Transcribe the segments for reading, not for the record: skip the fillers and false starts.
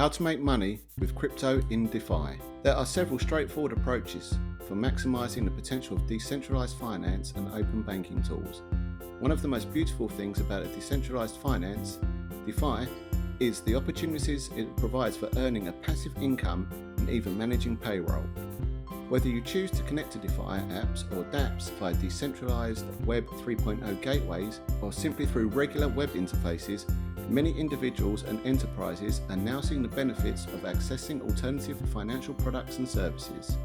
How to make money with crypto in DeFi. There are several straightforward approaches for maximizing the potential of decentralized finance and open banking tools. One of the most beautiful things about a decentralized finance, DeFi, is the opportunities it provides for earning a passive income and even managing payroll. Whether you choose to connect to DeFi apps or dApps via decentralized Web 3.0 gateways or simply through regular web interfaces, many individuals and enterprises are now seeing the benefits of accessing alternative financial products and services.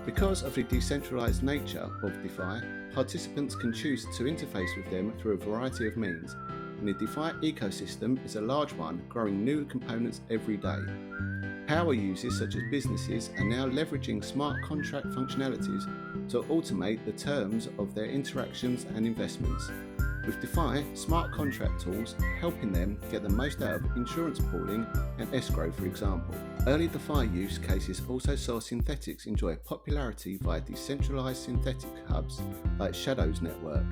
Because of the decentralized nature of DeFi, participants can choose to interface with them through a variety of means, and the DeFi ecosystem is a large one, growing new components every day. Power users such as businesses are now leveraging smart contract functionalities to automate the terms of their interactions and investments. With DeFi, smart contract tools helping them get the most out of insurance pooling and escrow, for example. Early DeFi use cases also saw synthetics enjoy popularity via decentralized synthetic hubs like Shadow's network.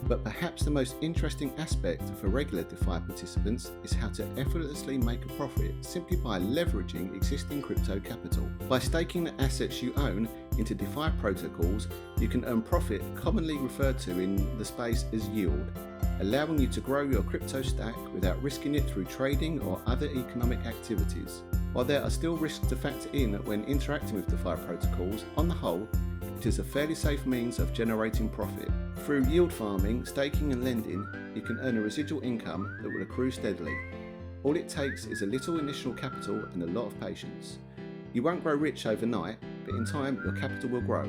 But perhaps the most interesting aspect for regular DeFi participants is how to effortlessly make a profit simply by leveraging existing crypto capital. By staking the assets you own into DeFi protocols, you can earn profit, commonly referred to in the space as yield, allowing you to grow your crypto stack without risking it through trading or other economic activities. While there are still risks to factor in when interacting with DeFi protocols, on the whole, it is a fairly safe means of generating profit. Through yield farming, staking and lending, you can earn a residual income that will accrue steadily. All it takes is a little initial capital and a lot of patience. You won't grow rich overnight, but in time your capital will grow.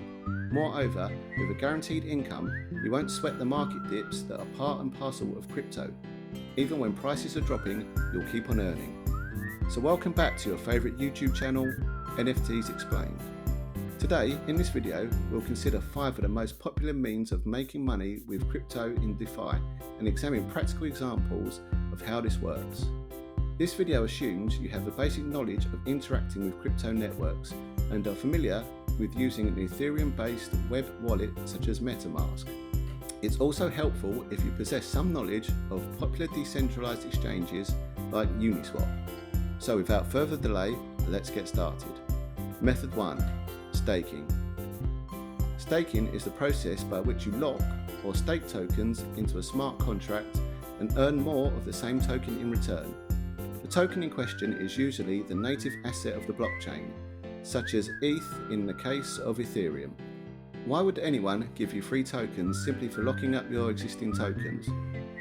Moreover, with a guaranteed income, you won't sweat the market dips that are part and parcel of crypto. Even when prices are dropping, you'll keep on earning. So welcome back to your favourite YouTube channel, NFTs Explained. Today, in this video, we'll consider 5 of the most popular means of making money with crypto in DeFi and examine practical examples of how this works. This video assumes you have the basic knowledge of interacting with crypto networks and are familiar with using an Ethereum-based web wallet such as MetaMask. It's also helpful if you possess some knowledge of popular decentralized exchanges like Uniswap. So without further delay, let's get started. Method 1. Staking. Staking is the process by which you lock or stake tokens into a smart contract and earn more of the same token in return. The token in question is usually the native asset of the blockchain, such as ETH in the case of Ethereum. Why would anyone give you free tokens simply for locking up your existing tokens?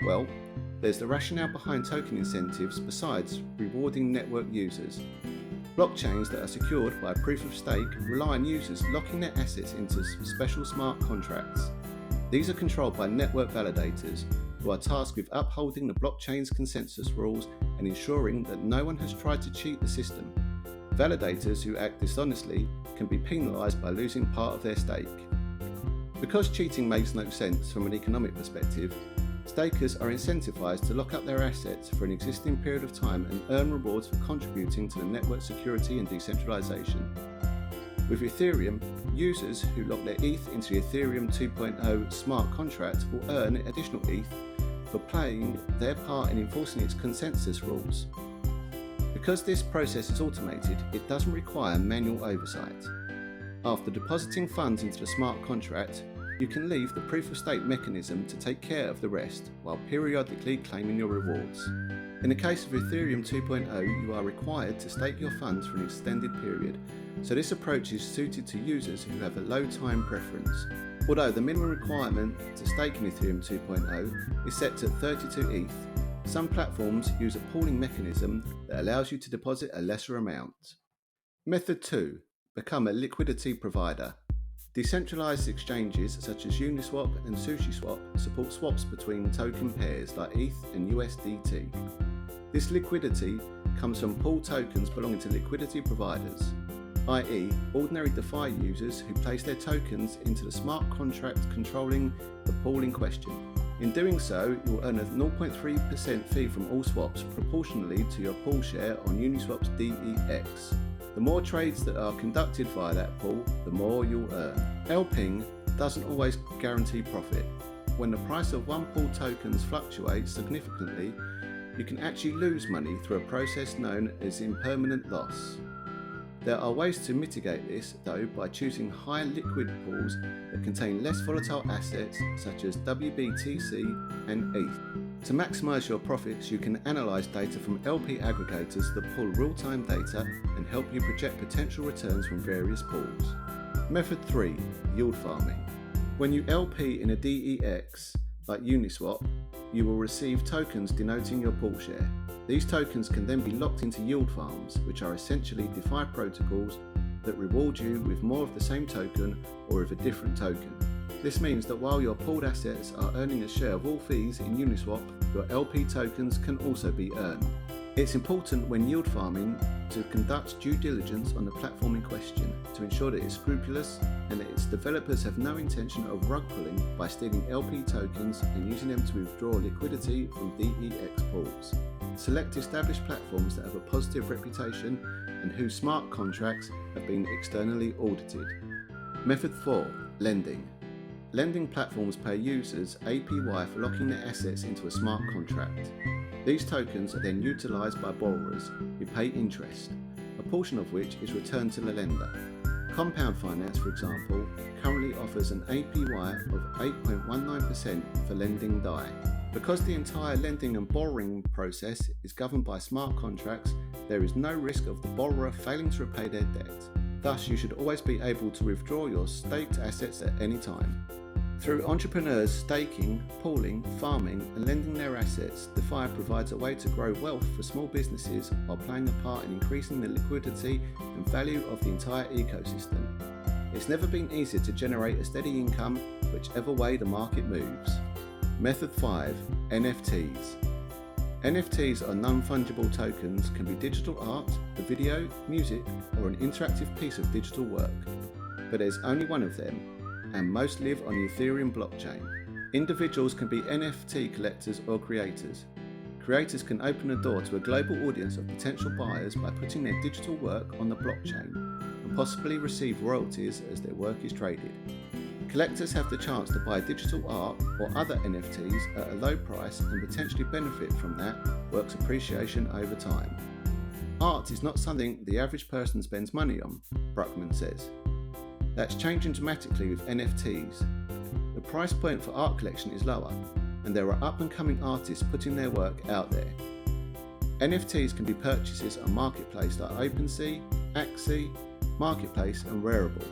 Well, there's the rationale behind token incentives besides rewarding network users. Blockchains that are secured by proof of stake rely on users locking their assets into special smart contracts. These are controlled by network validators, who are tasked with upholding the blockchain's consensus rules and ensuring that no one has tried to cheat the system. Validators who act dishonestly can be penalised by losing part of their stake. Because cheating makes no sense from an economic perspective, stakers are incentivized to lock up their assets for an existing period of time and earn rewards for contributing to the network security and decentralization. With Ethereum, users who lock their ETH into the Ethereum 2.0 smart contract will earn additional ETH for playing their part in enforcing its consensus rules. Because this process is automated, it doesn't require manual oversight. After depositing funds into the smart contract, you can leave the proof of stake mechanism to take care of the rest, while periodically claiming your rewards. In the case of Ethereum 2.0, you are required to stake your funds for an extended period, so this approach is suited to users who have a low time preference. Although the minimum requirement to stake in Ethereum 2.0 is set to 32 ETH, some platforms use a pooling mechanism that allows you to deposit a lesser amount. Method 2. Become a liquidity provider. Decentralized exchanges such as Uniswap and SushiSwap support swaps between token pairs like ETH and USDT. This liquidity comes from pool tokens belonging to liquidity providers, i.e. ordinary DeFi users who place their tokens into the smart contract controlling the pool in question. In doing so, you will earn a 0.3% fee from all swaps proportionally to your pool share on Uniswap's DEX. The more trades that are conducted via that pool, the more you'll earn. LPing doesn't always guarantee profit. When the price of one pool tokens fluctuates significantly, you can actually lose money through a process known as impermanent loss. There are ways to mitigate this though by choosing high liquid pools that contain less volatile assets such as WBTC and ETH. To maximise your profits, you can analyse data from LP aggregators that pull real-time data and help you project potential returns from various pools. Method 3. Yield farming. When you LP in a DEX, like Uniswap, you will receive tokens denoting your pool share. These tokens can then be locked into yield farms, which are essentially DeFi protocols that reward you with more of the same token or with a different token. This means that while your pooled assets are earning a share of all fees in Uniswap, your LP tokens can also be earned. It's important when yield farming to conduct due diligence on the platform in question to ensure that it's scrupulous and that its developers have no intention of rug pulling by stealing LP tokens and using them to withdraw liquidity from DEX pools. Select established platforms that have a positive reputation and whose smart contracts have been externally audited. Method 4. Lending. Lending platforms pay users APY for locking their assets into a smart contract. These tokens are then utilised by borrowers who pay interest, a portion of which is returned to the lender. Compound Finance, for example, currently offers an APY of 8.19% for lending DAI. Because the entire lending and borrowing process is governed by smart contracts, there is no risk of the borrower failing to repay their debt. Thus, you should always be able to withdraw your staked assets at any time. Through entrepreneurs staking, pooling, farming and lending their assets, DeFi provides a way to grow wealth for small businesses while playing a part in increasing the liquidity and value of the entire ecosystem. It's never been easier to generate a steady income whichever way the market moves. Method 5. NFTs. NFTs are non-fungible tokens, can be digital art, a video, music or an interactive piece of digital work. But there's only one of them, and most live on the Ethereum blockchain. Individuals can be NFT collectors or creators. Creators can open a door to a global audience of potential buyers by putting their digital work on the blockchain and possibly receive royalties as their work is traded. Collectors have the chance to buy digital art or other NFTs at a low price and potentially benefit from that work's appreciation over time. Art is not something the average person spends money on, Bruckman says. That's changing dramatically with NFTs. The price point for art collection is lower, and there are up-and-coming artists putting their work out there. NFTs can be purchases on marketplaces like OpenSea, Axie, Marketplace and Rarible.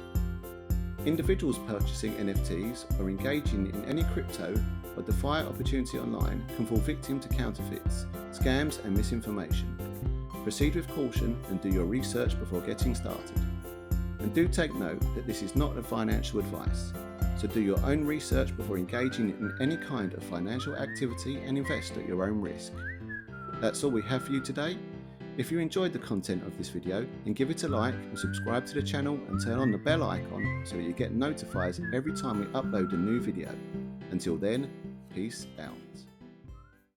Individuals purchasing NFTs or engaging in any crypto or DeFi opportunity online can fall victim to counterfeits, scams and misinformation. Proceed with caution and do your research before getting started. And do take note that this is not a financial advice, so do your own research before engaging in any kind of financial activity and invest at your own risk. That's all we have for you today. If you enjoyed the content of this video, then give it a like and subscribe to the channel and turn on the bell icon so that you get notified every time we upload a new video. Until then, peace out.